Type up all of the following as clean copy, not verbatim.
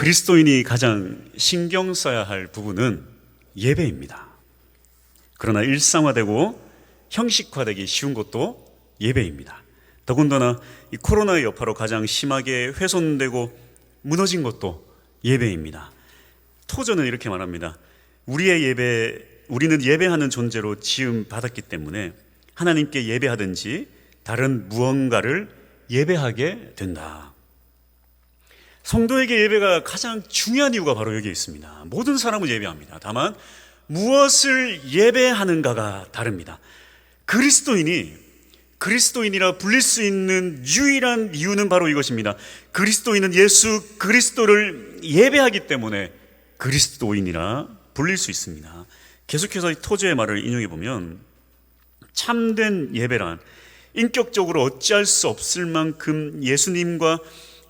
그리스도인이 가장 신경 써야 할 부분은 예배입니다. 그러나 일상화되고 형식화되기 쉬운 것도 예배입니다. 더군다나 이 코로나의 여파로 가장 심하게 훼손되고 무너진 것도 예배입니다. 토저는 이렇게 말합니다. 우리는 예배하는 존재로 지음 받았기 때문에 하나님께 예배하든지 다른 무언가를 예배하게 된다. 성도에게 예배가 가장 중요한 이유가 바로 여기에 있습니다. 모든 사람은 예배합니다. 다만 무엇을 예배하는가가 다릅니다. 그리스도인이라 불릴 수 있는 유일한 이유는 바로 이것입니다. 그리스도인은 예수 그리스도를 예배하기 때문에 그리스도인이라 불릴 수 있습니다. 계속해서 토저의 말을 인용해 보면 참된 예배란 인격적으로 어찌할 수 없을 만큼 예수님과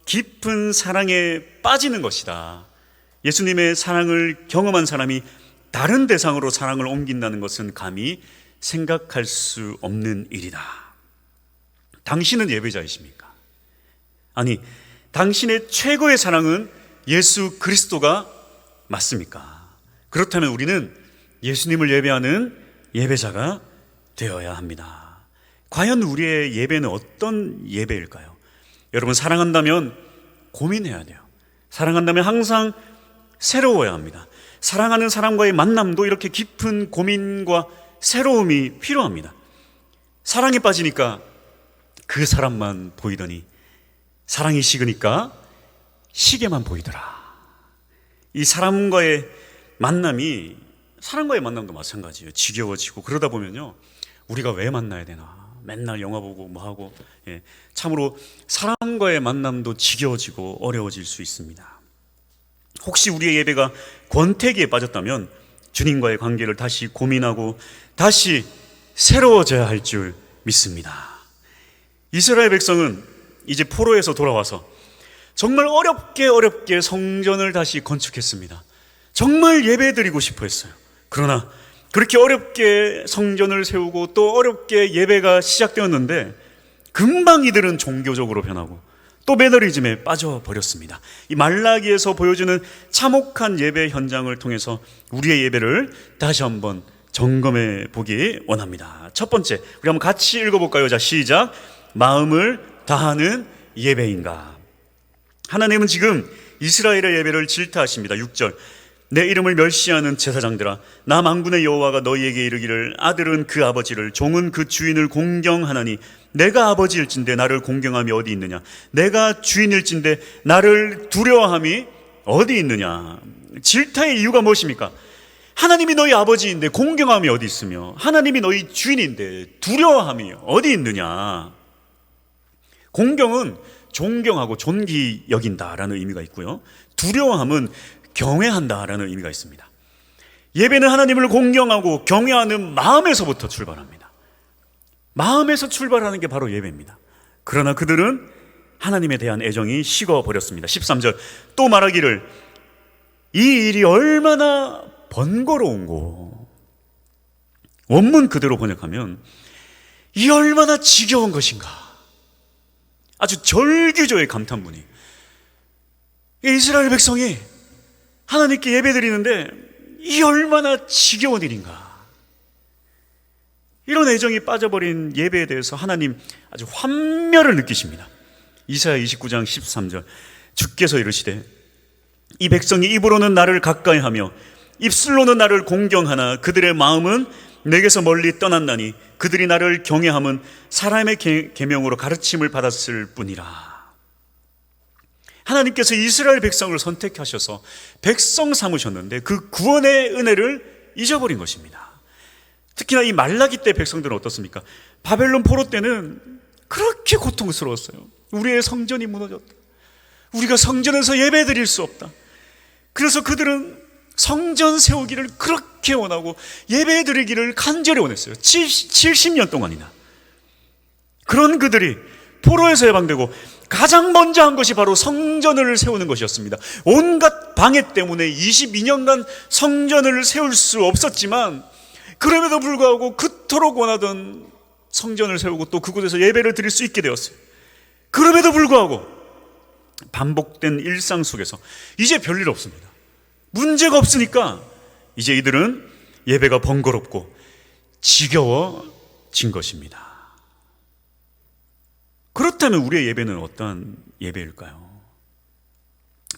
깊은 사랑에 빠지는 것이다. 예수님의 사랑을 경험한 사람이 다른 대상으로 사랑을 옮긴다는 것은 감히 생각할 수 없는 일이다. 당신은 예배자이십니까? 아니, 당신의 최고의 사랑은 예수 그리스도가 맞습니까? 그렇다면 우리는 예수님을 예배하는 예배자가 되어야 합니다. 과연 우리의 예배는 어떤 예배일까요? 여러분, 사랑한다면 고민해야 돼요. 사랑한다면 항상 새로워야 합니다. 사랑하는 사람과의 만남도 이렇게 깊은 고민과 새로움이 필요합니다. 사랑에 빠지니까 그 사람만 보이더니 사랑이 식으니까 시계만 보이더라. 이 사람과의 만남도 마찬가지예요. 지겨워지고 그러다 보면요, 우리가 왜 만나야 되나, 맨날 영화 보고 뭐 하고, 참으로 사람과의 만남도 지겨워지고 어려워질 수 있습니다. 혹시 우리의 예배가 권태기에 빠졌다면 주님과의 관계를 다시 고민하고 다시 새로워져야 할 줄 믿습니다. 이스라엘 백성은 이제 포로에서 돌아와서 정말 어렵게 성전을 다시 건축했습니다. 정말 예배드리고 싶어 했어요. 그러나 그렇게 어렵게 성전을 세우고 또 어렵게 예배가 시작되었는데 금방 이들은 종교적으로 변하고 또 매너리즘에 빠져버렸습니다. 이 말라기에서 보여주는 참혹한 예배 현장을 통해서 우리의 예배를 다시 한번 점검해 보기 원합니다. 첫 번째, 우리 한번 같이 읽어볼까요? 자, 시작. 마음을 다하는 예배인가? 하나님은 지금 이스라엘의 예배를 질타하십니다. 6절. 내 이름을 멸시하는 제사장들아, 나 만군의 여호와가 너희에게 이르기를 아들은 그 아버지를, 종은 그 주인을 공경하나니 내가 아버지일진데 나를 공경함이 어디 있느냐? 내가 주인일진데 나를 두려워함이 어디 있느냐? 질타의 이유가 무엇입니까? 하나님이 너희 아버지인데 공경함이 어디 있으며 하나님이 너희 주인인데 두려워함이 어디 있느냐? 공경은 존경하고 존귀 여긴다라는 의미가 있고요, 두려워함은 경외한다라는 의미가 있습니다. 예배는 하나님을 공경하고 경외하는 마음에서부터 출발합니다. 마음에서 출발하는 게 바로 예배입니다. 그러나 그들은 하나님에 대한 애정이 식어버렸습니다. 13절. 또 말하기를 이 일이 얼마나 번거로운고. 원문 그대로 번역하면 이 얼마나 지겨운 것인가. 아주 절규조의 감탄문이. 이스라엘 백성이 하나님께 예배드리는데 이 얼마나 지겨운 일인가. 이런 애정이 빠져버린 예배에 대해서 하나님 아주 환멸을 느끼십니다. 이사야 29장 13절. 주께서 이르시되 이 백성이 입으로는 나를 가까이하며 입술로는 나를 공경하나 그들의 마음은 내게서 멀리 떠났나니 그들이 나를 경외함은 사람의 계명으로 가르침을 받았을 뿐이라. 하나님께서 이스라엘 백성을 선택하셔서 백성 삼으셨는데 그 구원의 은혜를 잊어버린 것입니다. 특히나 이 말라기 때 백성들은 어떻습니까? 바벨론 포로 때는 그렇게 고통스러웠어요. 우리의 성전이 무너졌다. 우리가 성전에서 예배 드릴 수 없다. 그래서 그들은 성전 세우기를 그렇게 원하고 예배 드리기를 간절히 원했어요. 70년 동안이나. 그런 그들이 포로에서 해방되고 가장 먼저 한 것이 바로 성전을 세우는 것이었습니다. 온갖 방해 때문에 22년간 성전을 세울 수 없었지만 그럼에도 불구하고 그토록 원하던 성전을 세우고 또 그곳에서 예배를 드릴 수 있게 되었어요. 그럼에도 불구하고 반복된 일상 속에서 이제 별일 없습니다. 문제가 없으니까 이제 이들은 예배가 번거롭고 지겨워진 것입니다. 그렇다면 우리의 예배는 어떠한 예배일까요?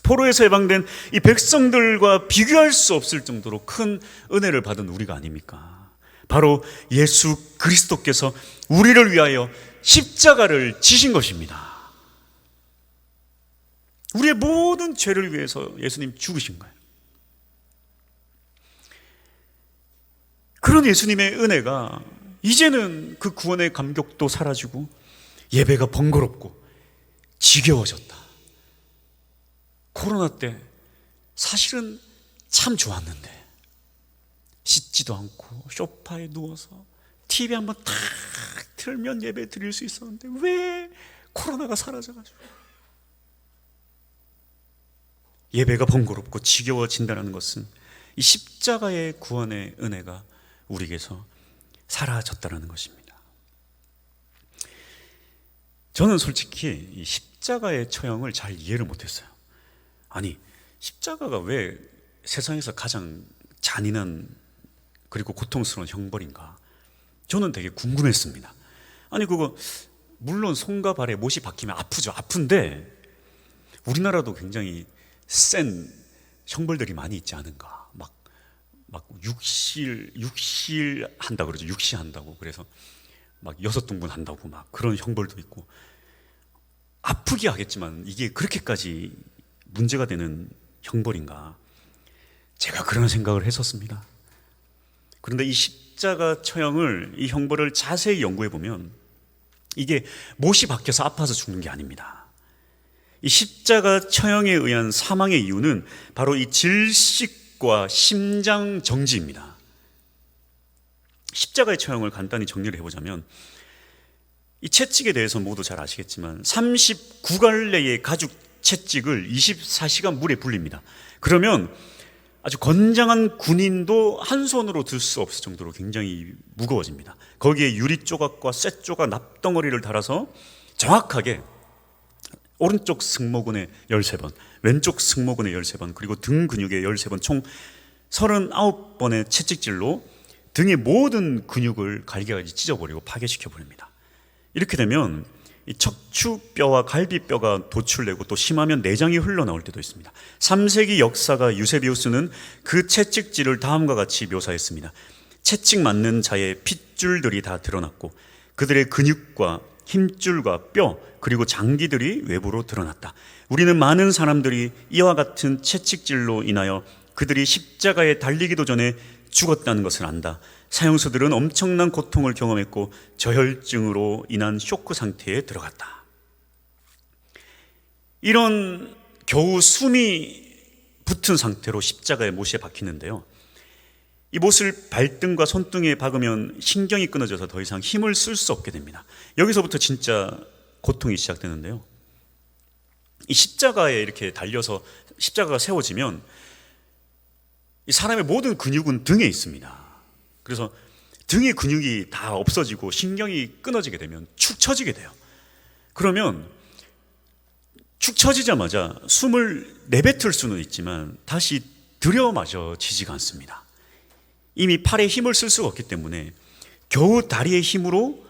포로에서 해방된 이 백성들과 비교할 수 없을 정도로 큰 은혜를 받은 우리가 아닙니까? 바로 예수 그리스도께서 우리를 위하여 십자가를 지신 것입니다. 우리의 모든 죄를 위해서 예수님 죽으신 거예요. 그런 예수님의 은혜가 이제는 그 구원의 감격도 사라지고 예배가 번거롭고 지겨워졌다. 코로나 때 사실은 참 좋았는데 씻지도 않고 소파에 누워서 TV 한번 탁 틀면 예배 드릴 수 있었는데 왜 코로나가 사라져가지고 예배가 번거롭고 지겨워진다는 것은 이 십자가의 구원의 은혜가 우리에게서 사라졌다는 것입니다. 저는 솔직히 이 십자가의 처형을 잘 이해를 못했어요. 아니, 십자가가 왜 세상에서 가장 잔인한 그리고 고통스러운 형벌인가? 저는 되게 궁금했습니다. 아니, 그거 물론 손과 발에 못이 박히면 아프죠. 아픈데 우리나라도 굉장히 센 형벌들이 많이 있지 않은가? 막 육실 한다 그러죠. 육시한다고. 그래서 막 6등분 한다고 막 그런 형벌도 있고, 아프게 하겠지만 이게 그렇게까지 문제가 되는 형벌인가? 제가 그런 생각을 했었습니다. 그런데 이 십자가 처형을, 이 형벌을 자세히 연구해 보면 이게 못이 박혀서 아파서 죽는 게 아닙니다. 이 십자가 처형에 의한 사망의 이유는 바로 이 질식과 심장 정지입니다. 십자가의 처형을 간단히 정리를 해보자면, 이 채찍에 대해서 모두 잘 아시겠지만 39갈래의 가죽 채찍을 24시간 물에 불립니다. 그러면 아주 건장한 군인도 한 손으로 들 수 없을 정도로 굉장히 무거워집니다. 거기에 유리 조각과 쇠 조각, 납덩어리를 달아서 정확하게 오른쪽 승모근에 13번, 왼쪽 승모근에 13번, 그리고 등 근육에 13번, 총 39번의 채찍질로 등의 모든 근육을 갈기갈기 찢어버리고 파괴시켜버립니다. 이렇게 되면 이 척추뼈와 갈비뼈가 도출되고 또 심하면 내장이 흘러나올 때도 있습니다. 3세기 역사가 유세비우스는 그 채찍질을 다음과 같이 묘사했습니다. 채찍 맞는 자의 핏줄들이 다 드러났고 그들의 근육과 힘줄과 뼈 그리고 장기들이 외부로 드러났다. 우리는 많은 사람들이 이와 같은 채찍질로 인하여 그들이 십자가에 달리기도 전에 죽었다는 것을 안다. 사형수들은 엄청난 고통을 경험했고 저혈증으로 인한 쇼크 상태에 들어갔다. 이런 겨우 숨이 붙은 상태로 십자가에 못에 박히는데요, 이 못을 발등과 손등에 박으면 신경이 끊어져서 더 이상 힘을 쓸 수 없게 됩니다. 여기서부터 진짜 고통이 시작되는데요, 이 십자가에 이렇게 달려서 십자가가 세워지면 이 사람의 모든 근육은 등에 있습니다. 그래서 등의 근육이 다 없어지고 신경이 끊어지게 되면 축 처지게 돼요. 그러면 축 처지자마자 숨을 내뱉을 수는 있지만 다시 들여마셔지지가 않습니다. 이미 팔에 힘을 쓸 수가 없기 때문에 겨우 다리의 힘으로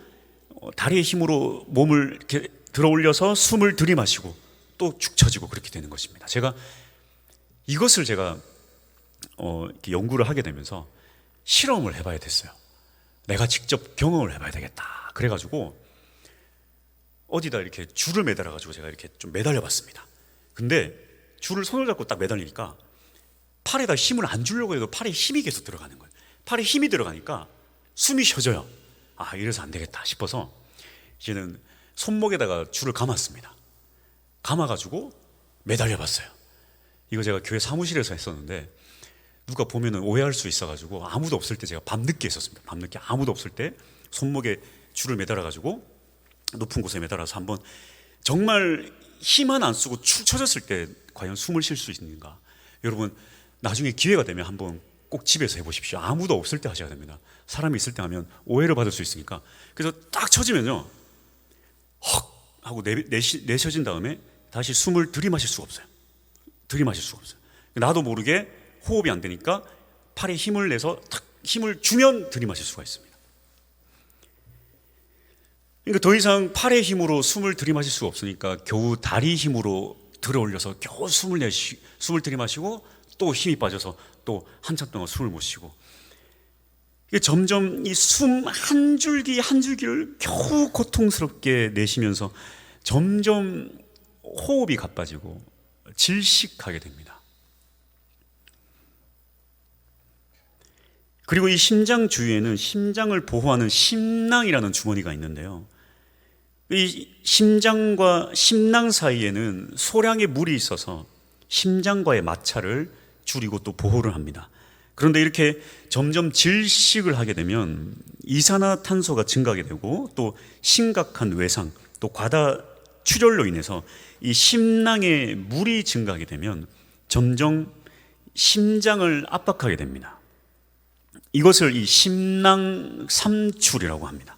몸을 이렇게 들어 올려서 숨을 들이마시고 또 축 처지고 그렇게 되는 것입니다. 이것을 제가 이렇게 연구를 하게 되면서 실험을 해봐야 됐어요. 내가 직접 경험을 해봐야 되겠다. 그래가지고 어디다 이렇게 줄을 매달아가지고 제가 이렇게 좀 매달려봤습니다. 근데 줄을 손을 잡고 딱 매달리니까 팔에다 힘을 안 주려고 해도 팔에 힘이 계속 들어가는 거예요. 팔에 힘이 들어가니까 숨이 쉬어져요. 아, 이래서 안 되겠다 싶어서 이제는 손목에다가 줄을 감았습니다. 감아가지고 매달려봤어요. 이거 제가 교회 사무실에서 했었는데 누가 보면은 오해할 수 있어가지고 아무도 없을 때 제가 밤늦게 했었습니다. 밤늦게 아무도 없을 때 손목에 줄을 매달아가지고 높은 곳에 매달아서 한번 정말 힘만 안 쓰고 축 처졌을 때 과연 숨을 쉴 수 있는가. 여러분 나중에 기회가 되면 한번 꼭 집에서 해보십시오. 아무도 없을 때 하셔야 됩니다. 사람이 있을 때 하면 오해를 받을 수 있으니까. 그래서 딱 처지면요, 헉 하고 내쉬어진 다음에 다시 숨을 들이마실 수가 없어요. 들이마실 수가 없어요. 나도 모르게 호흡이 안 되니까 팔에 힘을 내서 탁 힘을 주면 들이마실 수가 있습니다. 그러니까 더 이상 팔의 힘으로 숨을 들이마실 수가 없으니까 겨우 다리 힘으로 들어올려서 겨우 숨을 들이마시고 또 힘이 빠져서 또 한참 동안 숨을 못 쉬고, 이게 점점 이 숨 한 줄기 한 줄기를 겨우 고통스럽게 내쉬면서 점점 호흡이 가빠지고 질식하게 됩니다. 그리고 이 심장 주위에는 심장을 보호하는 심낭이라는 주머니가 있는데요, 이 심장과 심낭 사이에는 소량의 물이 있어서 심장과의 마찰을 줄이고 또 보호를 합니다. 그런데 이렇게 점점 질식을 하게 되면 이산화탄소가 증가하게 되고 또 심각한 외상, 또 과다 출혈로 인해서 이 심낭에 물이 증가하게 되면 점점 심장을 압박하게 됩니다. 이것을 이 심낭 삼출이라고 합니다.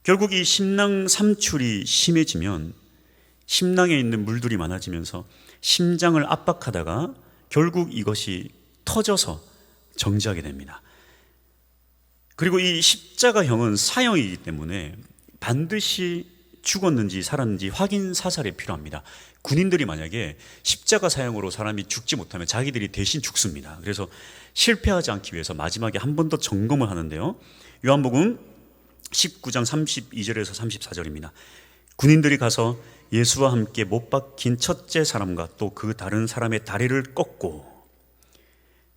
결국 이 심낭 삼출이 심해지면 심낭에 있는 물들이 많아지면서 심장을 압박하다가 결국 이것이 터져서 정지하게 됩니다. 그리고 이 십자가형은 사형이기 때문에 반드시 죽었는지 살았는지 확인 사살이 필요합니다. 군인들이 만약에 십자가 사형으로 사람이 죽지 못하면 자기들이 대신 죽습니다. 그래서 실패하지 않기 위해서 마지막에 한 번 더 점검을 하는데요, 요한복음 19장 32절에서 34절입니다. 군인들이 가서 예수와 함께 못 박힌 첫째 사람과 또 그 다른 사람의 다리를 꺾고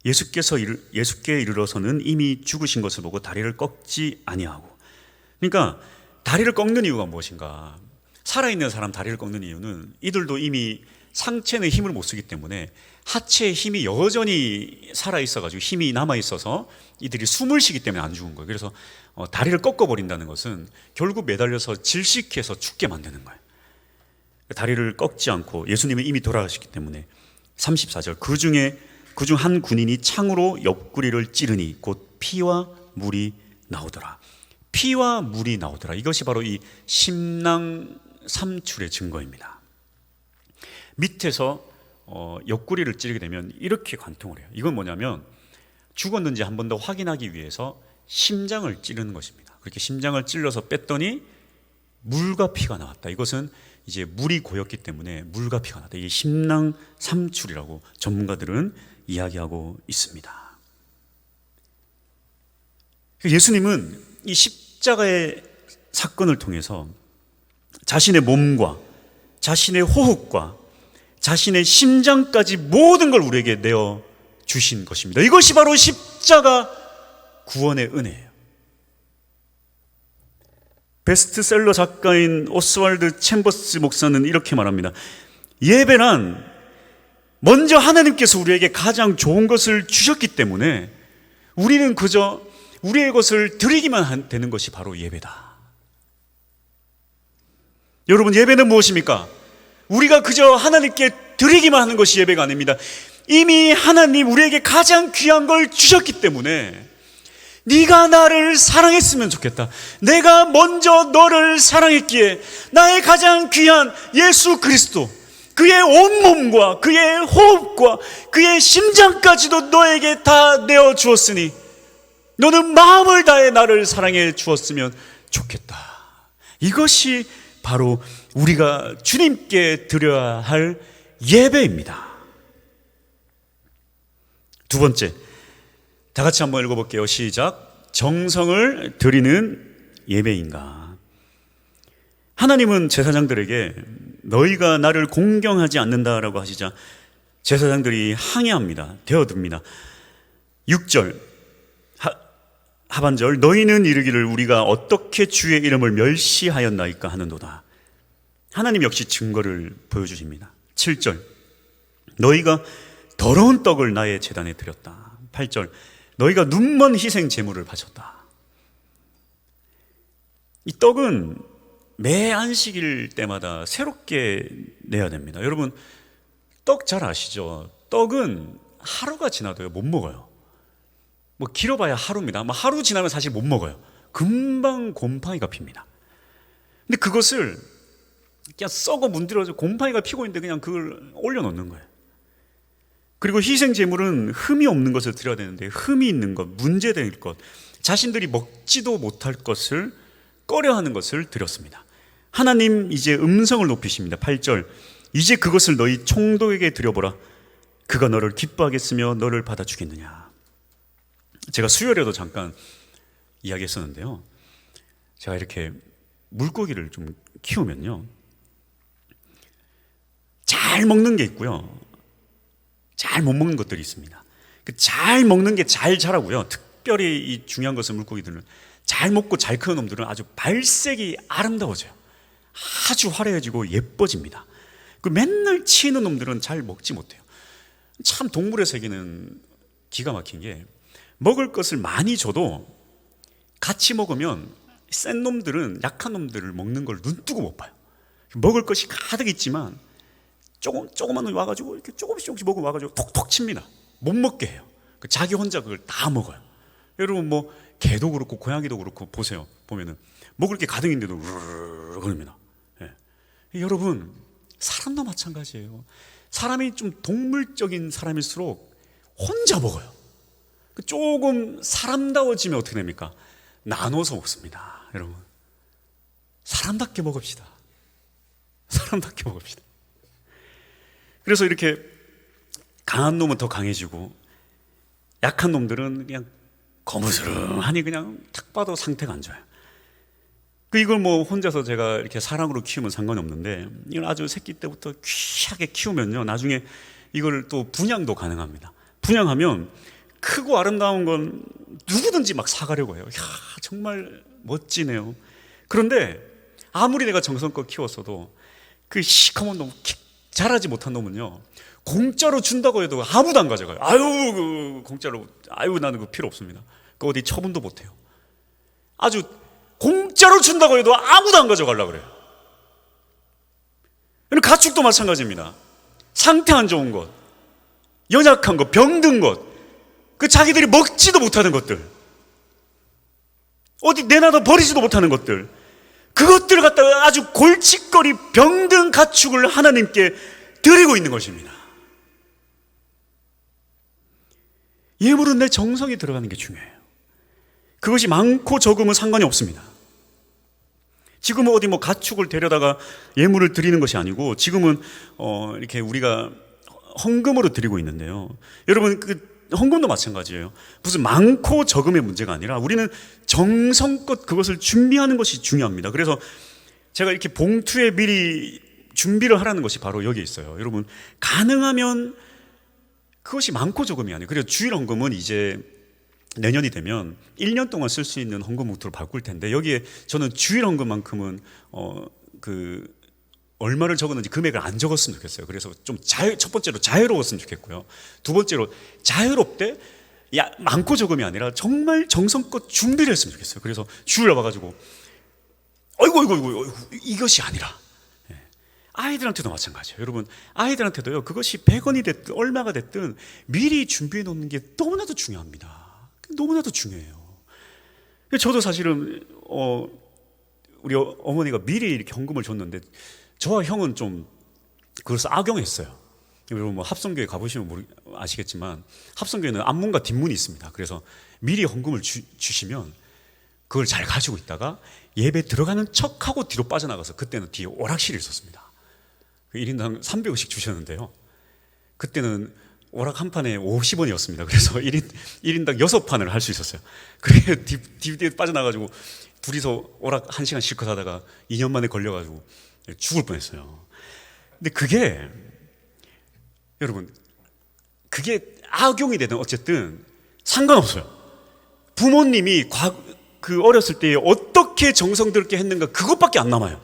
예수께 이르러서는 이미 죽으신 것을 보고 다리를 꺾지 아니하고. 그러니까 다리를 꺾는 이유가 무엇인가? 살아있는 사람 다리를 꺾는 이유는 이들도 이미 상체는 힘을 못 쓰기 때문에 하체의 힘이 여전히 살아있어가지고 힘이 남아있어서 이들이 숨을 쉬기 때문에 안 죽은 거예요. 그래서 다리를 꺾어버린다는 것은 결국 매달려서 질식해서 죽게 만드는 거예요. 다리를 꺾지 않고 예수님은 이미 돌아가셨기 때문에. 34절, 그중 한 군인이 창으로 옆구리를 찌르니 곧 피와 물이 나오더라. 피와 물이 나오더라. 이것이 바로 이 심낭 삼출의 증거입니다. 밑에서 옆구리를 찌르게 되면 이렇게 관통을 해요. 이건 뭐냐면 죽었는지 한 번 더 확인하기 위해서 심장을 찌르는 것입니다. 그렇게 심장을 찔러서 뺐더니 물과 피가 나왔다. 이것은 이제 물이 고였기 때문에 물과 피가 나왔다. 이게 심낭 삼출이라고 전문가들은 이야기하고 있습니다. 예수님은 이 십자가의 사건을 통해서 자신의 몸과 자신의 호흡과 자신의 심장까지 모든 걸 우리에게 내어 주신 것입니다. 이것이 바로 십자가 구원의 은혜예요. 베스트셀러 작가인 오스왈드 챔버스 목사는 이렇게 말합니다. 예배란 먼저 하나님께서 우리에게 가장 좋은 것을 주셨기 때문에 우리는 그저 우리의 것을 드리기만 되는 것이 바로 예배다. 여러분, 예배는 무엇입니까? 우리가 그저 하나님께 드리기만 하는 것이 예배가 아닙니다. 이미 하나님 우리에게 가장 귀한 걸 주셨기 때문에 네가 나를 사랑했으면 좋겠다. 내가 먼저 너를 사랑했기에 나의 가장 귀한 예수 그리스도, 그의 온몸과 그의 호흡과 그의 심장까지도 너에게 다 내어 주었으니 너는 마음을 다해 나를 사랑해 주었으면 좋겠다. 이것이 바로 우리가 주님께 드려야 할 예배입니다. 두 번째, 다 같이 한번 읽어볼게요. 시작. 정성을 드리는 예배인가? 하나님은 제사장들에게 너희가 나를 공경하지 않는다라고 하시자 제사장들이 항의합니다. 되어듭니다. 6절 하반절, 너희는 이르기를 우리가 어떻게 주의 이름을 멸시하였나이까 하는도다. 하나님 역시 증거를 보여주십니다. 7절, 너희가 더러운 떡을 나의 제단에 드렸다. 8절, 너희가 눈먼 희생 제물을 바쳤다. 이 떡은 매 안식일 때마다 새롭게 내야 됩니다. 여러분, 떡 잘 아시죠? 떡은 하루가 지나도요 못 먹어요. 뭐 길어봐야 하루입니다. 하루 지나면 사실 못 먹어요. 금방 곰팡이가 핍니다. 근데 그것을 그냥 썩어 문드러져 곰팡이가 피고 있는데 그냥 그걸 올려놓는 거예요. 그리고 희생 제물은 흠이 없는 것을 드려야 되는데 흠이 있는 것, 문제될 것, 자신들이 먹지도 못할 것을 꺼려하는 것을 드렸습니다. 하나님 이제 음성을 높이십니다. 8절, 이제 그것을 너희 총독에게 드려보라. 그가 너를 기뻐하겠으며 너를 받아주겠느냐. 제가 수요일에도 잠깐 이야기했었는데요, 제가 이렇게 물고기를 좀 키우면요, 잘 먹는 게 있고요, 잘 못 먹는 것들이 있습니다. 잘 먹는 게 잘 자라고요. 특별히 이 중요한 것은 물고기들은 잘 먹고 잘 크는 놈들은 아주 발색이 아름다워져요. 아주 화려해지고 예뻐집니다. 그 맨날 치이는 놈들은 잘 먹지 못해요. 참 동물의 세계는 기가 막힌 게, 먹을 것을 많이 줘도 같이 먹으면 센 놈들은 약한 놈들을 먹는 걸 눈뜨고 못 봐요. 먹을 것이 가득 있지만 조그만 놈이 와가지고 이렇게 조금씩 먹으면 와가지고 톡톡 칩니다. 못 먹게 해요. 자기 혼자 그걸 다 먹어요. 여러분 뭐 개도 그렇고 고양이도 그렇고 보세요. 보면은 먹을 게 가득 있는데도 으르르 그럽니다. 예. 여러분 사람도 마찬가지예요. 사람이 좀 동물적인 사람일수록 혼자 먹어요. 조금 사람다워지면 어떻게 됩니까? 나눠서 먹습니다. 여러분 사람답게 먹읍시다. 사람답게 먹읍시다. 그래서 이렇게 강한 놈은 더 강해지고 약한 놈들은 그냥 거무스름하니 그냥 딱 봐도 상태가 안 좋아요. 이걸 뭐 혼자서 제가 이렇게 사랑으로 키우면 상관이 없는데, 이걸 아주 새끼 때부터 귀하게 키우면요, 나중에 이걸 또 분양도 가능합니다. 분양하면 크고 아름다운 건 누구든지 막 사가려고 해요. 이야, 정말 멋지네요. 그런데 아무리 내가 정성껏 키웠어도 그 시커먼 놈, 자라지 못한 놈은요, 공짜로 준다고 해도 아무도 안 가져가요. 아유, 공짜로, 아유, 나는 그 필요 없습니다. 그 어디 처분도 못해요. 아주 공짜로 준다고 해도 아무도 안 가져가려고 그래요. 가축도 마찬가지입니다. 상태 안 좋은 것, 연약한 것, 병든 것, 그 자기들이 먹지도 못하는 것들, 어디 내놔도 버리지도 못하는 것들, 그것들을 갖다가 아주 골칫거리 병든 가축을 하나님께 드리고 있는 것입니다. 예물은 내 정성이 들어가는 게 중요해요. 그것이 많고 적음은 상관이 없습니다. 지금은 어디 뭐 가축을 데려다가 예물을 드리는 것이 아니고, 지금은 이렇게 우리가 헌금으로 드리고 있는데요, 여러분 그 헌금도 마찬가지예요. 무슨 많고 적음의 문제가 아니라 우리는 정성껏 그것을 준비하는 것이 중요합니다. 그래서 제가 이렇게 봉투에 미리 준비를 하라는 것이 바로 여기 있어요. 여러분 가능하면 그것이 많고 적음이 아니에요. 그래서 주일 헌금은 이제 내년이 되면 1년 동안 쓸 수 있는 헌금 봉투로 바꿀 텐데, 여기에 저는 주일 헌금만큼은 얼마를 적었는지 금액을 안 적었으면 좋겠어요. 그래서 좀 첫 번째로 자유로웠으면 좋겠고요. 두 번째로 자유롭되 많고 적음이 아니라 정말 정성껏 준비를 했으면 좋겠어요. 그래서 주일 와가지고 어이구 이것이 아니라, 아이들한테도 마찬가지예요. 여러분 아이들한테도요, 그것이 100원이 됐든 얼마가 됐든 미리 준비해 놓는 게 너무나도 중요합니다. 너무나도 중요해요. 저도 사실은 우리 어머니가 미리 이렇게 헌금을 줬는데, 저와 형은 좀 그래서 악용했어요. 여러분 뭐 합성교회 가보시면 아시겠지만, 합성교회는 앞문과 뒷문이 있습니다. 그래서 미리 헌금을 주시면 그걸 잘 가지고 있다가 예배 들어가는 척하고 뒤로 빠져나가서, 그때는 뒤에 오락실이 있었습니다. 1인당 300원씩 주셨는데요, 그때는 오락 한 판에 50원이었습니다. 그래서 1인당 6판을 할 수 있었어요. 그래 뒤에 빠져나가지고 둘이서 오락 1시간 실컷 하다가 2년 만에 걸려가지고 죽을 뻔했어요. 근데 그게 여러분, 그게 악용이 되든 어쨌든 상관없어요. 부모님이 그 어렸을 때 어떻게 정성 들게 했는가, 그것밖에 안 남아요.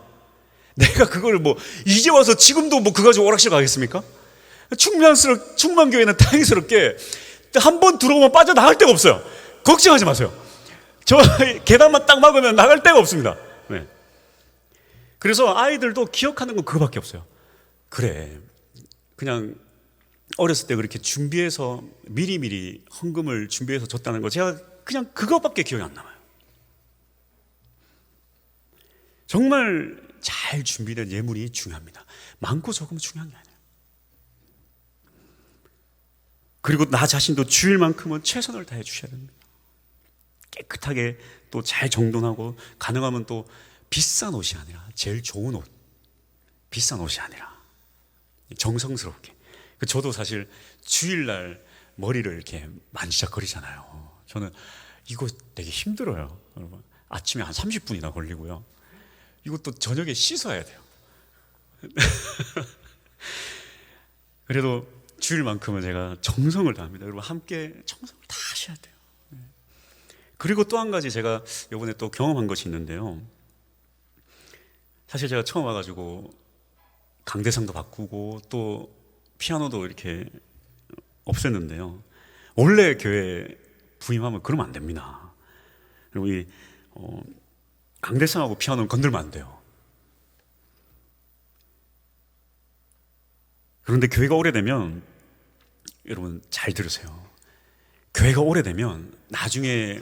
내가 그걸 뭐 이제 와서 지금도 뭐 그거 가지고 오락실 가겠습니까? 충만교회는 다행스럽게 한 번 들어오면 빠져나갈 데가 없어요. 걱정하지 마세요. 저 계단만 딱 막으면 나갈 데가 없습니다. 네. 그래서 아이들도 기억하는 건 그거밖에 없어요. 그래, 그냥 어렸을 때 그렇게 준비해서 미리미리 헌금을 준비해서 줬다는 거, 제가 그냥 그거밖에 기억이 안 남아요. 정말 잘 준비된 예물이 중요합니다. 많고 적으면 중요한 게 아니에요. 그리고 나 자신도 주일만큼은 최선을 다해 주셔야 됩니다. 깨끗하게 또 잘 정돈하고, 가능하면 또 비싼 옷이 아니라 제일 좋은 옷, 비싼 옷이 아니라 정성스럽게. 저도 사실 주일날 머리를 이렇게 만지작거리잖아요. 저는 이거 되게 힘들어요, 여러분. 아침에 한 30분이나 걸리고요. 이것도 저녁에 씻어야 돼요. 그래도 주일만큼은 제가 정성을 다합니다. 여러분, 함께 정성을 다 하셔야 돼요. 그리고 또 한 가지 제가 이번에 또 경험한 것이 있는데요. 사실 제가 처음 와가지고 강대상도 바꾸고 또 피아노도 이렇게 없앴는데요. 원래 교회 부임하면 그러면 안 됩니다. 그리고 이 강대상하고 피아노는 건들면 안 돼요. 그런데 교회가 오래되면, 여러분 잘 들으세요. 교회가 오래되면 나중에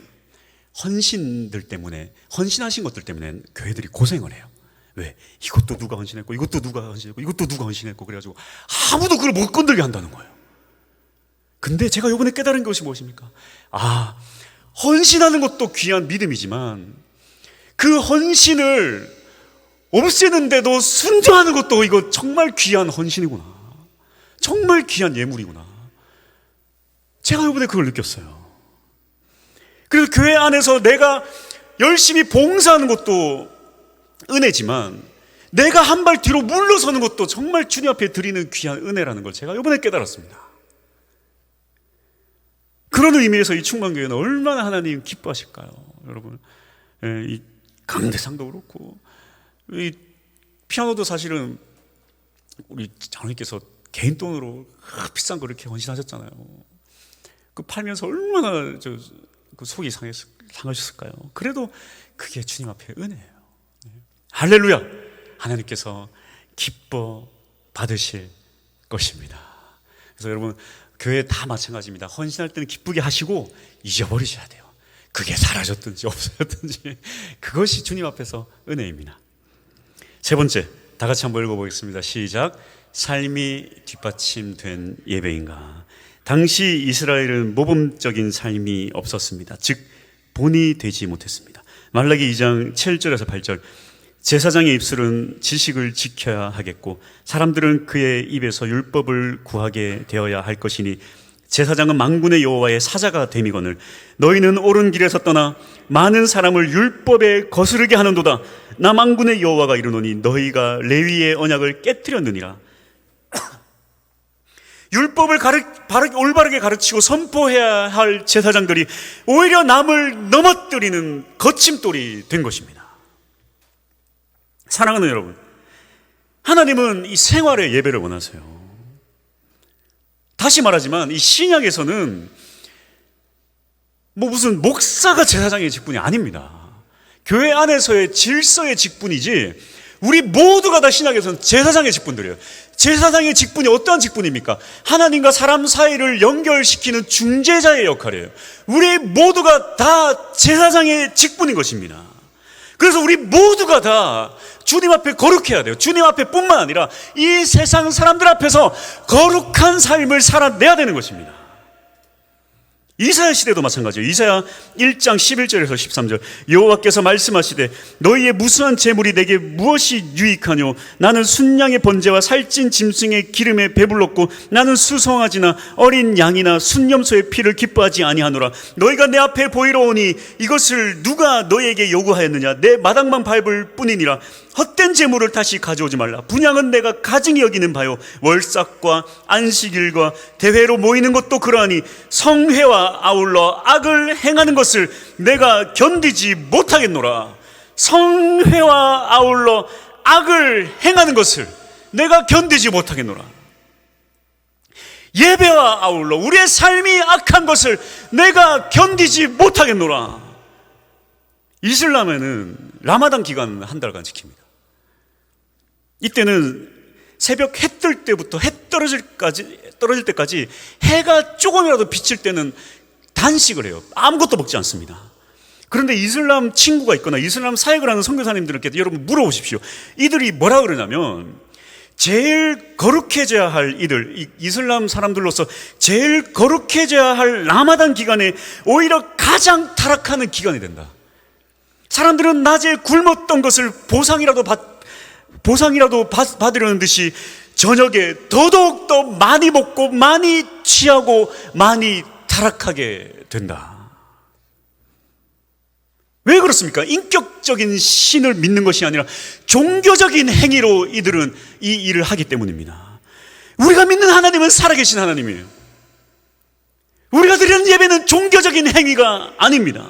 헌신들 때문에, 헌신하신 것들 때문에 교회들이 고생을 해요. 왜? 이것도 누가 헌신했고, 이것도 누가 헌신했고, 이것도 누가 헌신했고, 그래가지고 아무도 그걸 못 건들게 한다는 거예요. 근데 제가 이번에 깨달은 것이 무엇입니까? 헌신하는 것도 귀한 믿음이지만 그 헌신을 없애는데도 순종하는 것도 이거 정말 귀한 헌신이구나. 정말 귀한 예물이구나. 제가 이번에 그걸 느꼈어요. 그래서 교회 안에서 내가 열심히 봉사하는 것도 은혜지만 내가 한 발 뒤로 물러서는 것도 정말 주님 앞에 드리는 귀한 은혜라는 걸 제가 이번에 깨달았습니다. 그런 의미에서 이 충만교회는 얼마나 하나님 기뻐하실까요, 여러분. 이 강대상도 그렇고, 이 피아노도 사실은 우리 장로님께서 개인 돈으로 비싼 거 이렇게 헌신하셨잖아요. 그 팔면서 얼마나 그 속이 상하셨을까요? 그래도 그게 주님 앞에 은혜예요. 할렐루야! 하나님께서 기뻐 받으실 것입니다. 그래서 여러분, 교회 다 마찬가지입니다. 헌신할 때는 기쁘게 하시고 잊어버리셔야 돼요. 그게 사라졌든지 없어졌든지 그것이 주님 앞에서 은혜입니다. 세 번째, 다 같이 한번 읽어보겠습니다. 시작. 삶이 뒷받침된 예배인가. 당시 이스라엘은 모범적인 삶이 없었습니다. 즉 본이 되지 못했습니다. 말라기 2장 7절에서 8절. 제사장의 입술은 지식을 지켜야 하겠고 사람들은 그의 입에서 율법을 구하게 되어야 할 것이니 제사장은 만군의 여호와의 사자가 됨이거늘 너희는 옳은 길에서 떠나 많은 사람을 율법에 거스르게 하는도다. 나 만군의 여호와가 이르노니 너희가 레위의 언약을 깨뜨렸느니라. 율법을 올바르게 가르치고 선포해야 할 제사장들이 오히려 남을 넘어뜨리는 거침돌이 된 것입니다. 사랑하는 여러분, 하나님은 이 생활의 예배를 원하세요. 다시 말하지만 이 신약에서는 무슨 목사가 제사장의 직분이 아닙니다. 교회 안에서의 질서의 직분이지 우리 모두가 다 신약에서는 제사장의 직분들이에요. 제사장의 직분이 어떠한 직분입니까? 하나님과 사람 사이를 연결시키는 중재자의 역할이에요. 우리 모두가 다 제사장의 직분인 것입니다. 그래서 우리 모두가 다 주님 앞에 거룩해야 돼요. 주님 앞에 뿐만 아니라 이 세상 사람들 앞에서 거룩한 삶을 살아내야 되는 것입니다. 이사야 시대도 마찬가지예요. 이사야 1장 11절에서 13절. 여호와께서 말씀하시되 너희의 무수한 재물이 내게 무엇이 유익하뇨? 나는 순양의 번제와 살찐 짐승의 기름에 배불렀고 나는 수송아지나 어린 양이나 순염소의 피를 기뻐하지 아니하노라. 너희가 내 앞에 보이러 오니 이것을 누가 너희에게 요구하였느냐? 내 마당만 밟을 뿐이니라. 헛된 재물을 다시 가져오지 말라. 분향은 내가 가증히 여기는 바요. 월삭과 안식일과 대회로 모이는 것도 그러하니 성회와 아울러 악을 행하는 것을 내가 견디지 못하겠노라. 성회와 아울러 악을 행하는 것을 내가 견디지 못하겠노라. 예배와 아울러 우리의 삶이 악한 것을 내가 견디지 못하겠노라. 이슬람에는 라마단 기간 한 달간 지킵니다. 이때는 새벽 해 뜰 때부터 해 떨어질 때까지 해가 조금이라도 비칠 때는 단식을 해요. 아무것도 먹지 않습니다. 그런데 이슬람 친구가 있거나 이슬람 사역을 하는 선교사님들께 여러분 물어보십시오. 이들이 뭐라 그러냐면 제일 거룩해져야 할 이슬람 사람들로서 제일 거룩해져야 할 라마단 기간에 오히려 가장 타락하는 기간이 된다. 사람들은 낮에 굶었던 것을 보상이라도 받으려는 듯이 저녁에 더더욱더 많이 먹고 많이 취하고 많이 타락하게 된다. 왜 그렇습니까? 인격적인 신을 믿는 것이 아니라 종교적인 행위로 이들은 이 일을 하기 때문입니다. 우리가 믿는 하나님은 살아계신 하나님이에요. 우리가 드리는 예배는 종교적인 행위가 아닙니다.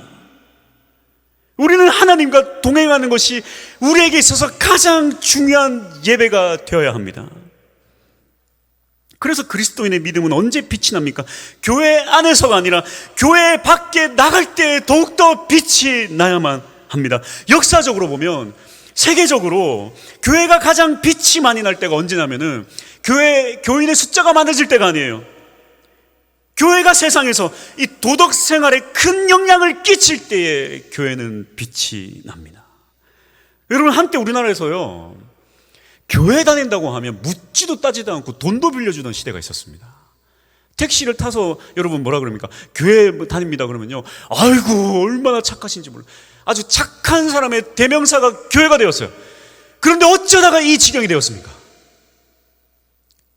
우리는 하나님과 동행하는 것이 우리에게 있어서 가장 중요한 예배가 되어야 합니다. 그래서 그리스도인의 믿음은 언제 빛이 납니까? 교회 안에서가 아니라 교회 밖에 나갈 때 더욱더 빛이 나야만 합니다. 역사적으로 보면 세계적으로 교회가 가장 빛이 많이 날 때가 언제냐면은 교인의 숫자가 많아질 때가 아니에요. 교회가 세상에서 이 도덕 생활에 큰 영향을 끼칠 때에 교회는 빛이 납니다. 여러분, 한때 우리나라에서요, 교회 다닌다고 하면 묻지도 따지도 않고 돈도 빌려주던 시대가 있었습니다. 택시를 타서 여러분 뭐라 그럽니까? 교회 다닙니다 그러면요, 아이고 얼마나 착하신지 몰라. 아주 착한 사람의 대명사가 교회가 되었어요. 그런데 어쩌다가 이 지경이 되었습니까?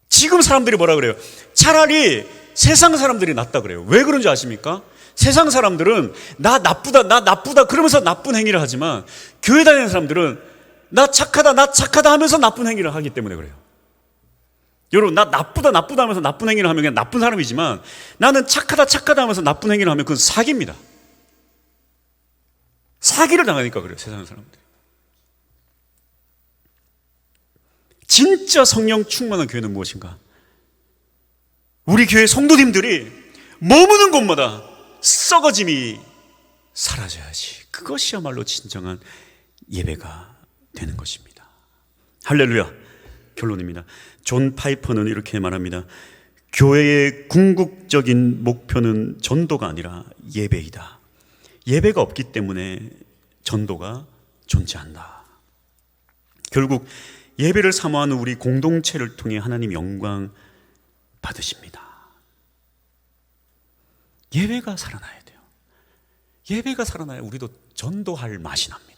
지금 사람들이 뭐라 그래요? 차라리 세상 사람들이 낫다 그래요. 왜 그런지 아십니까? 세상 사람들은 나 나쁘다 그러면서 나쁜 행위를 하지만 교회 다니는 사람들은 나 착하다 하면서 나쁜 행위를 하기 때문에 그래요. 여러분, 나 나쁘다 하면서 나쁜 행위를 하면 그냥 나쁜 사람이지만, 나는 착하다 하면서 나쁜 행위를 하면 그건 사기입니다. 사기를 당하니까 그래요, 세상 사람들이. 진짜 성령 충만한 교회는 무엇인가? 우리 교회 성도님들이 머무는 곳마다 썩어짐이 사라져야지. 그것이야말로 진정한 예배가 되는 것입니다. 할렐루야. 결론입니다. 존 파이퍼는 이렇게 말합니다. 교회의 궁극적인 목표는 전도가 아니라 예배이다. 예배가 없기 때문에 전도가 존재한다. 결국 예배를 사모하는 우리 공동체를 통해 하나님 영광 받으십니다. 예배가 살아나야 돼요. 예배가 살아나야 우리도 전도할 맛이 납니다.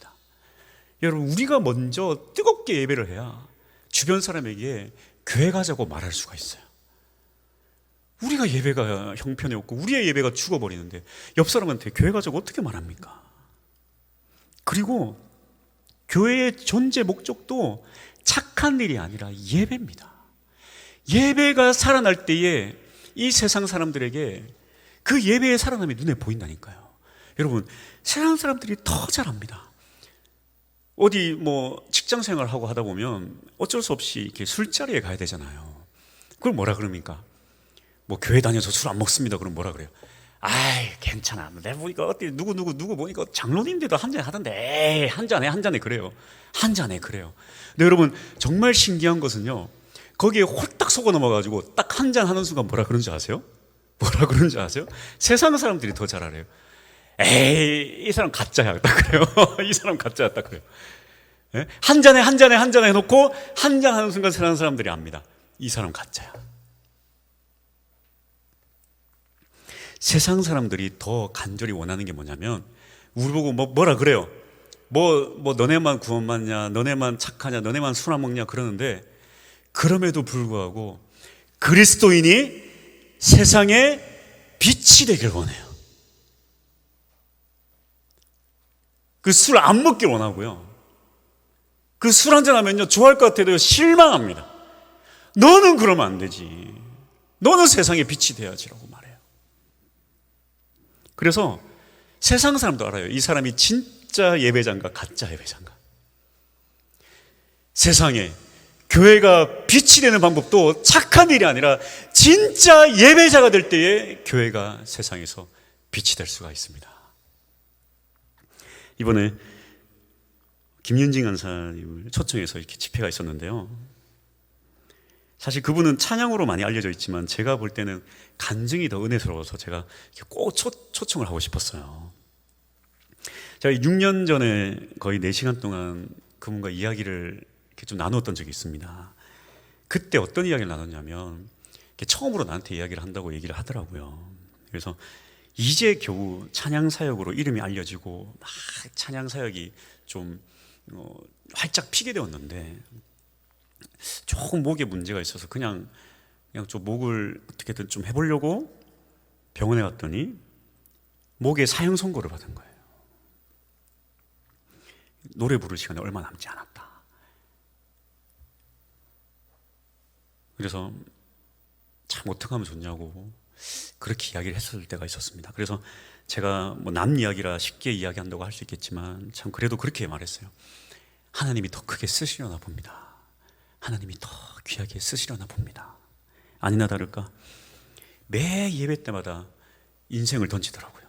여러분, 우리가 먼저 뜨겁게 예배를 해야 주변 사람에게 교회 가자고 말할 수가 있어요. 우리가 예배가 형편이 없고 우리의 예배가 죽어버리는데 옆 사람한테 교회 가자고 어떻게 말합니까? 그리고 교회의 존재 목적도 착한 일이 아니라 예배입니다. 예배가 살아날 때에 이 세상 사람들에게 그 예배의 살아남이 눈에 보인다니까요. 여러분, 세상 사람들이 더 잘합니다. 어디 직장 생활하고 하다 보면 어쩔 수 없이 이렇게 술자리에 가야 되잖아요. 그걸 뭐라 그럽니까? 교회 다녀서 술 안 먹습니다. 그럼 뭐라 그래요? 아이, 괜찮아. 내가 보니까 어디 누구 보니까 장로님들도 한잔 하던데, 에이, 한 잔에 그래요. 한 잔에 그래요. 근데 여러분, 정말 신기한 것은요, 거기에 홀딱 속아 넘어가지고 딱 한 잔 하는 순간 뭐라 그런지 아세요? 세상 사람들이 더 잘 알아요. 에이, 이 사람 가짜야, 딱 그래요. 이 사람 가짜야, 딱 그래요. 예? 한 잔에 해놓고 한 잔 하는 순간 세상 사람들이 압니다. 이 사람 가짜야. 세상 사람들이 더 간절히 원하는 게 뭐냐면, 우리 보고 뭐라 그래요? 너네만 구원 받냐, 너네만 착하냐, 너네만 술 안 먹냐 그러는데, 그럼에도 불구하고 그리스도인이 세상에 빛이 되길 원해요. 그 술 안 먹길 원하고요. 그 술 한잔 하면요, 좋아할 것 같아도 실망합니다. 너는 그러면 안 되지. 너는 세상에 빛이 돼야지라고 말해요. 그래서 세상 사람도 알아요. 이 사람이 진짜 예배자인가 가짜 예배자인가. 세상에 교회가 빛이 되는 방법도 착한 일이 아니라 진짜 예배자가 될 때에 교회가 세상에서 빛이 될 수가 있습니다. 이번에 김윤진 간사님을 초청해서 이렇게 집회가 있었는데요. 사실 그분은 찬양으로 많이 알려져 있지만 제가 볼 때는 간증이 더 은혜스러워서 제가 꼭 초청을 하고 싶었어요. 제가 6년 전에 거의 4시간 동안 그분과 이야기를 이렇게 좀 나누었던 적이 있습니다. 그때 어떤 이야기를 나눴냐면 처음으로 나한테 이야기를 한다고 얘기를 하더라고요. 그래서 이제 겨우 찬양사역으로 이름이 알려지고 막 찬양사역이 좀 활짝 피게 되었는데 조금 목에 문제가 있어서 그냥 좀 목을 어떻게든 좀 해보려고 병원에 갔더니 목에 사형 선고를 받은 거예요. 노래 부를 시간이 얼마 남지 않았다. 그래서 참 어떻게 하면 좋냐고 그렇게 이야기를 했을 때가 있었습니다. 그래서 제가 뭐 남 이야기라 쉽게 이야기한다고 할 수 있겠지만 참 그래도 그렇게 말했어요. 하나님이 더 크게 쓰시려나 봅니다. 하나님이 더 귀하게 쓰시려나 봅니다. 아니나 다를까 매 예배 때마다 인생을 던지더라고요.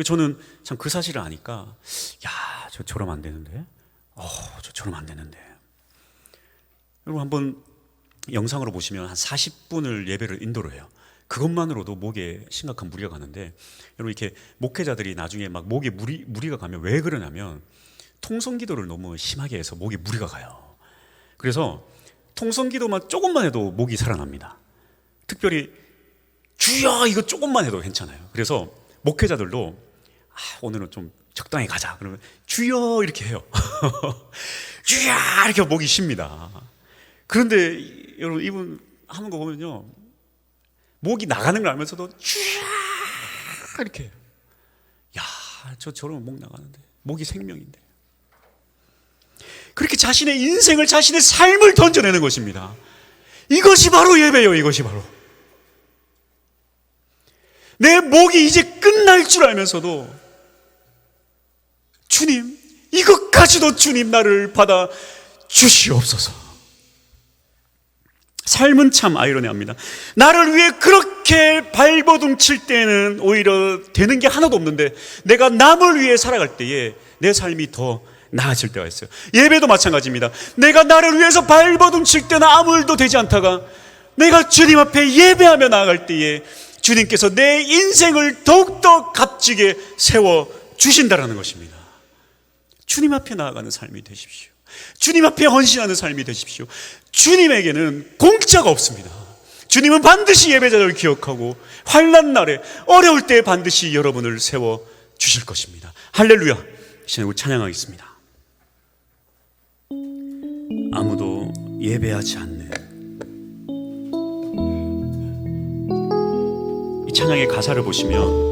저는 참 그 사실을 아니까 야, 저러면 안 되는데 저러면 안 되는데 여러분 한번 영상으로 보시면 한 40분을 예배를 인도를 해요. 그것만으로도 목에 심각한 무리가 가는데 여러분 이렇게 목회자들이 나중에 막 목에 무리가 가면 왜 그러냐면 통성기도를 너무 심하게 해서 목에 무리가 가요. 그래서 통성기도만 조금만 해도 목이 살아납니다. 특별히 주여 이거 조금만 해도 괜찮아요. 그래서 목회자들도 오늘은 좀 적당히 가자 그러면 주여 이렇게 해요. 주여 이렇게 목이 쉽니다. 그런데 여러분 이분 하는 거 보면요 목이 나가는 걸 알면서도 주여 이렇게 해요. 야, 저러면 목 나가는데 목이 생명인데 그렇게 자신의 인생을 자신의 삶을 던져내는 것입니다. 이것이 바로 예배예요. 이것이 바로 내 목이 이제 끝날 줄 알면서도 주님 이것까지도 주님 나를 받아 주시옵소서. 삶은 참 아이러니합니다. 나를 위해 그렇게 발버둥 칠 때는 오히려 되는 게 하나도 없는데 내가 남을 위해 살아갈 때에 내 삶이 더 나아질 때가 있어요. 예배도 마찬가지입니다. 내가 나를 위해서 발버둥 칠 때는 아무 일도 되지 않다가 내가 주님 앞에 예배하며 나아갈 때에 주님께서 내 인생을 더욱더 값지게 세워주신다라는 것입니다. 주님 앞에 나아가는 삶이 되십시오. 주님 앞에 헌신하는 삶이 되십시오. 주님에게는 공짜가 없습니다. 주님은 반드시 예배자를 기억하고 환난 날에 어려울 때 반드시 여러분을 세워주실 것입니다. 할렐루야. 이제 찬양하겠습니다. 아무도 예배하지 않는 이 찬양의 가사를 보시면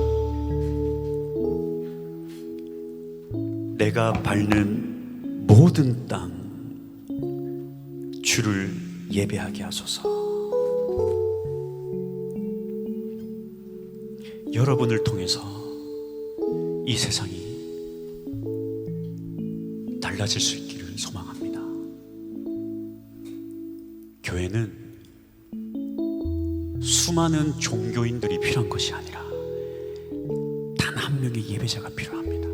내가 밟는 모든 땅 주를 예배하게 하소서. 여러분을 통해서 이 세상이 달라질 수 있기를 소망합니다. 교회는 수많은 종교인들이 필요한 것이 아니라 단 한 명의 예배자가 필요합니다.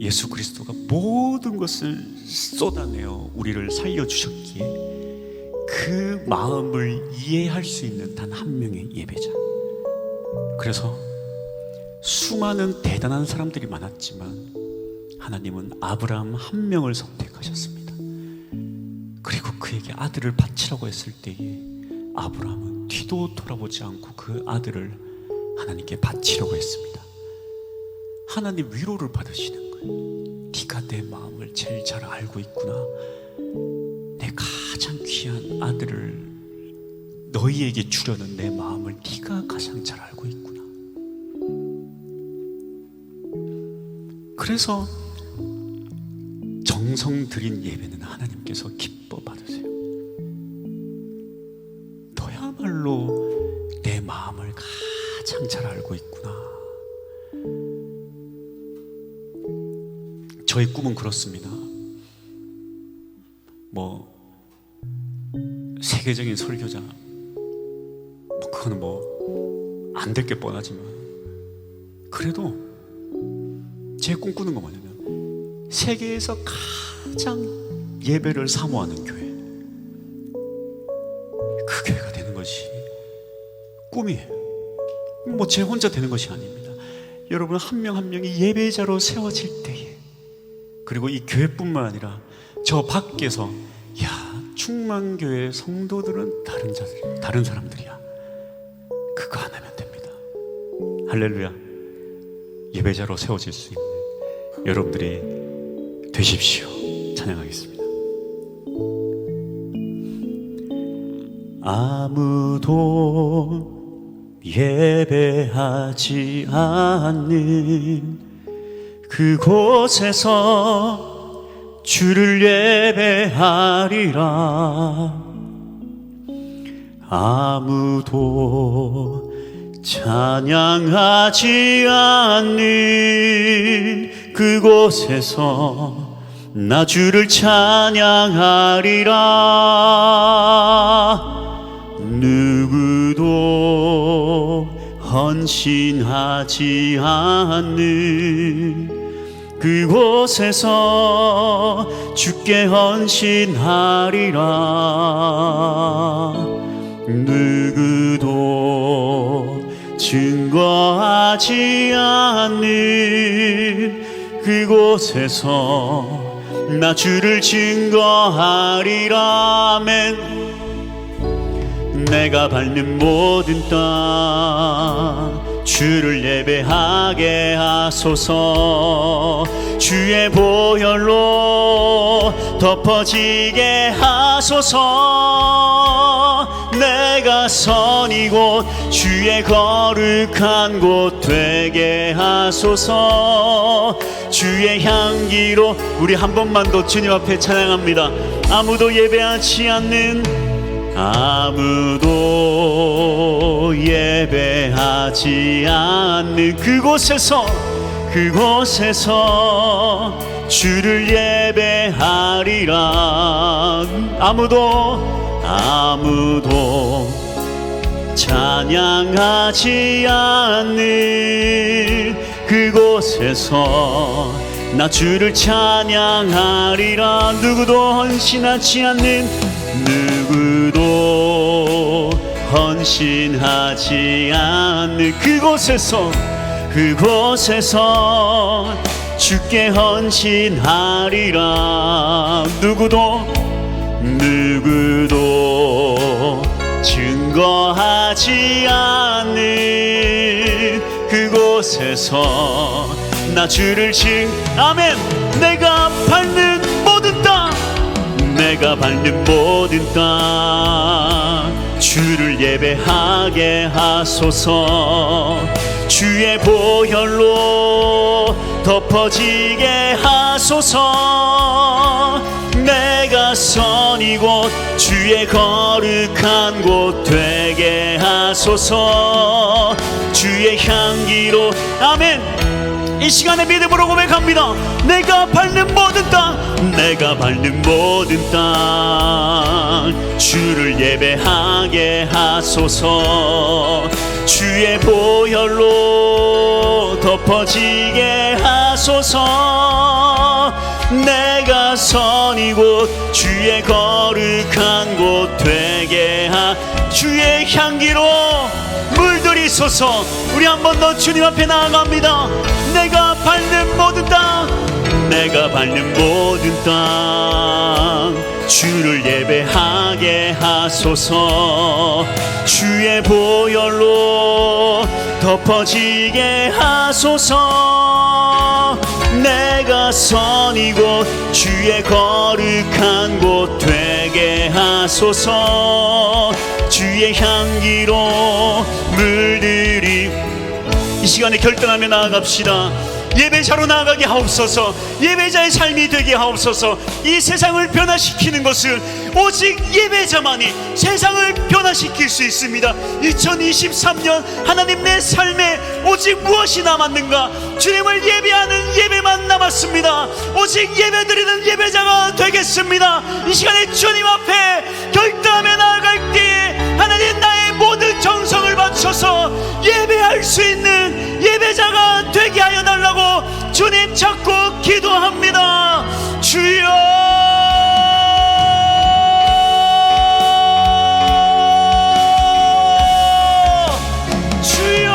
예수 그리스도가 모든 것을 쏟아내어 우리를 살려주셨기에 그 마음을 이해할 수 있는 단 한 명의 예배자. 그래서 수많은 대단한 사람들이 많았지만 하나님은 아브라함 한 명을 선택하셨습니다. 그리고 그에게 아들을 바치라고 했을 때에 아브라함은 뒤도 돌아보지 않고 그 아들을 하나님께 바치려고 했습니다. 하나님 위로를 받으시는 거예요. 네가 내 마음을 제일 잘 알고 있구나. 내 가장 귀한 아들을 너희에게 주려는 내 마음을 네가 가장 잘 알고 있구나. 그래서 정성 들인 예배는 하나님께서 기뻐 받으세요. 너야말로 내 마음을 가장 잘 알고 있구나. 저의 꿈은 그렇습니다. 세계적인 설교자, 그거는 안 될 게 뻔하지만 그래도 제 꿈꾸는 건 뭐냐면 세계에서 가장 예배를 사모하는 교회, 그 교회가 되는 것이 꿈이에요. 제 혼자 되는 것이 아닙니다. 여러분 한 명 한 명이 예배자로 세워질 때에, 그리고 이 교회뿐만 아니라 저 밖에서 충만교회 성도들은 다른 사람들이야, 그거 하나면 됩니다. 할렐루야. 예배자로 세워질 수 있는 여러분들이 되십시오. 찬양하겠습니다. 아무도 예배하지 않는 그곳에서 주를 예배하리라. 아무도 찬양하지 않는 그곳에서 나 주를 찬양하리라. 누구도 헌신하지 않는 그곳에서 주께 헌신하리라. 누구도 증거하지 않는 그곳에서 나 주를 증거하리라. 아멘. 내가 밟는 모든 땅 주를 예배하게 하소서. 주의 보혈로 덮어지게 하소서. 내가 선 이곳 주의 거룩한 곳 되게 하소서. 주의 향기로, 우리 한 번만 더 주님 앞에 찬양합니다. 아무도 예배하지 않는, 아무도 예배하지 않는 그곳에서 주를 예배하리라. 아무도 찬양하지 않는 그곳에서 나 주를 찬양하리라. 누구도 헌신하지 않는, 누구도 헌신하지 않는 그곳에서 주께 헌신하리라. 누구도 증거하지 않는 그곳에서 나 주를 아멘. 내가 밟는 모든 땅 주를 예배하게 하소서. 주의 보혈로 덮어지게 하소서. 내가 선 이곳 주의 거룩한 곳 되게 하소서. 주의 향기로, 아멘. 이 시간에 믿음으로 고백합니다. 내가 밟는 모든 땅 주를 예배하게 하소서. 주의 보혈로 덮어지게 하소서. 내가 선 이곳 주의 거룩한 곳 되게 주의 향기로 물들이소서. 우리 한 번 더 주님 앞에 나아갑니다. 내가 밟는 모든 땅 주를 예배하게 하소서. 주의 보혈로 덮어지게 하소서. 내가 선 이곳 주의 거룩한 곳 되게 하소서. 주의 향기로 물들이, 이 시간에 결단하며 나아갑시다. 예배자로 나아가게 하옵소서. 예배자의 삶이 되게 하옵소서. 이 세상을 변화시키는 것은 오직 예배자만이 세상을 변화시킬 수 있습니다. 2023년 하나님, 내 삶에 오직 무엇이 남았는가? 주님을 예배하는 예배만 남았습니다. 오직 예배드리는 예배자가 되겠습니다. 이 시간에 주님 앞에 결단하며 나아갈 때에 하나님, 나의 모든 정성을 바쳐서 예배할 수 있는 예배자가 되게 하여 달라고 주님 찾고 기도합니다. 주여, 주여,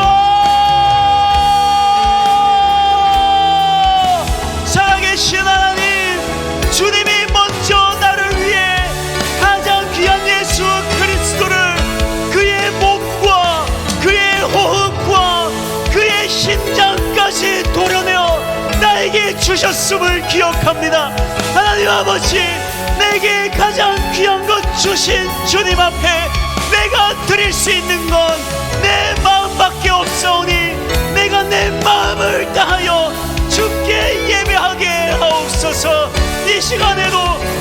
주셨음을 기억합니다. 하나님 아버지, 내게 가장 귀한 것 주신 주님 앞에 내가 드릴 수 있는 건 내 마음밖에 없사오니 내가 내 마음을 다하여 주께 예배하게 하옵소서. 이 시간에도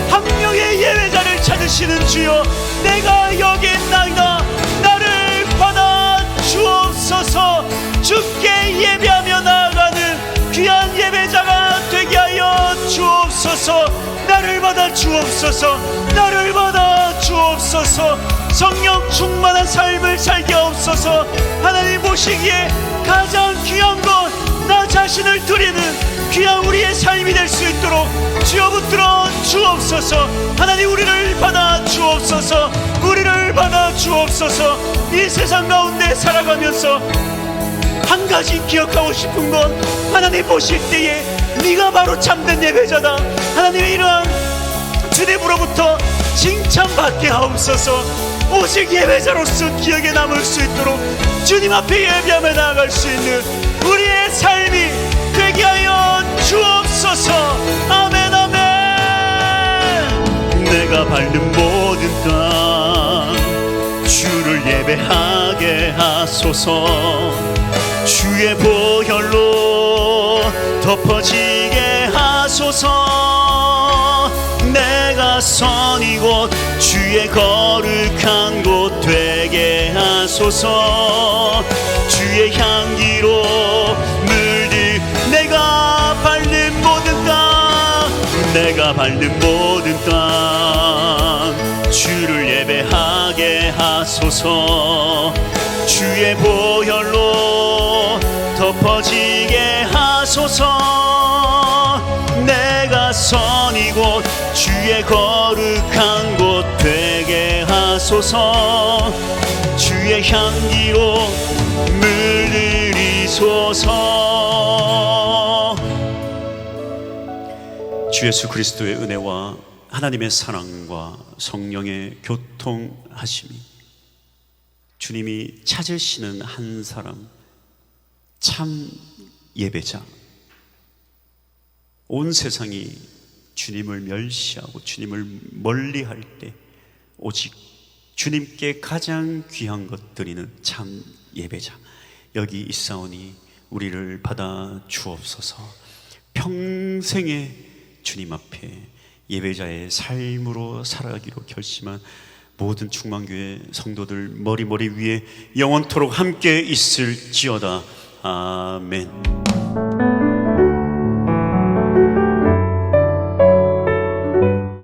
한 명의 예배자를 찾으시는 주여, 내가 여기 있나이다. 나를 받아 주옵소서. 주께 예배하며 나아가는 귀한 예배자가 되게 하여 주옵소서. 나를 받아 주옵소서. 나를 받아 주옵소서. 성령 충만한 삶을 살게 하옵소서. 하나님 보시기에 가장 귀한 것 나 자신을 드리는 귀한 우리의 삶이 될 수 있도록 주여 붙들어 주옵소서. 하나님 우리를 받아 주옵소서. 우리를 받아 주옵소서. 이 세상 가운데 살아가면서 한 가지 기억하고 싶은 건, 하나님 보실 때에 네가 바로 참된 예배자다. 하나님의 이러한 주님으로부터 칭찬받게 하옵소서. 오직 예배자로서 기억에 남을 수 있도록 주님 앞에 예배하며 나아갈 수 있는 우리의 삶이 되게 하여 주옵소서. 아멘 아멘. 내가 밟는 모든 땅 주를 예배하게 하소서. 주의 보혈로 덮어지게 하소서. 내가 선 이곳 주의 거룩한 곳 되게 하소서. 주의 향기로 물들 내가 밟는 모든 땅, 내가 밟는 모든 땅 주를 예배하게 하소서. 주의 보혈로 덮어지게 하소서. 내가 선 이곳 주의 거룩한 곳 되게 하소서. 주의 향기로 물들이소서. 주 예수 그리스도의 은혜와 하나님의 사랑과 성령의 교통하심이, 주님이 찾으시는 한 사람, 참 예배자, 온 세상이 주님을 멸시하고 주님을 멀리할 때 오직 주님께 가장 귀한 것 드리는 참 예배자 여기 있사오니 우리를 받아 주옵소서. 평생에 주님 앞에 예배자의 삶으로 살아가기로 결심한 모든 충만교회 성도들 머리 위에 영원토록 함께 있을지어다. 아멘.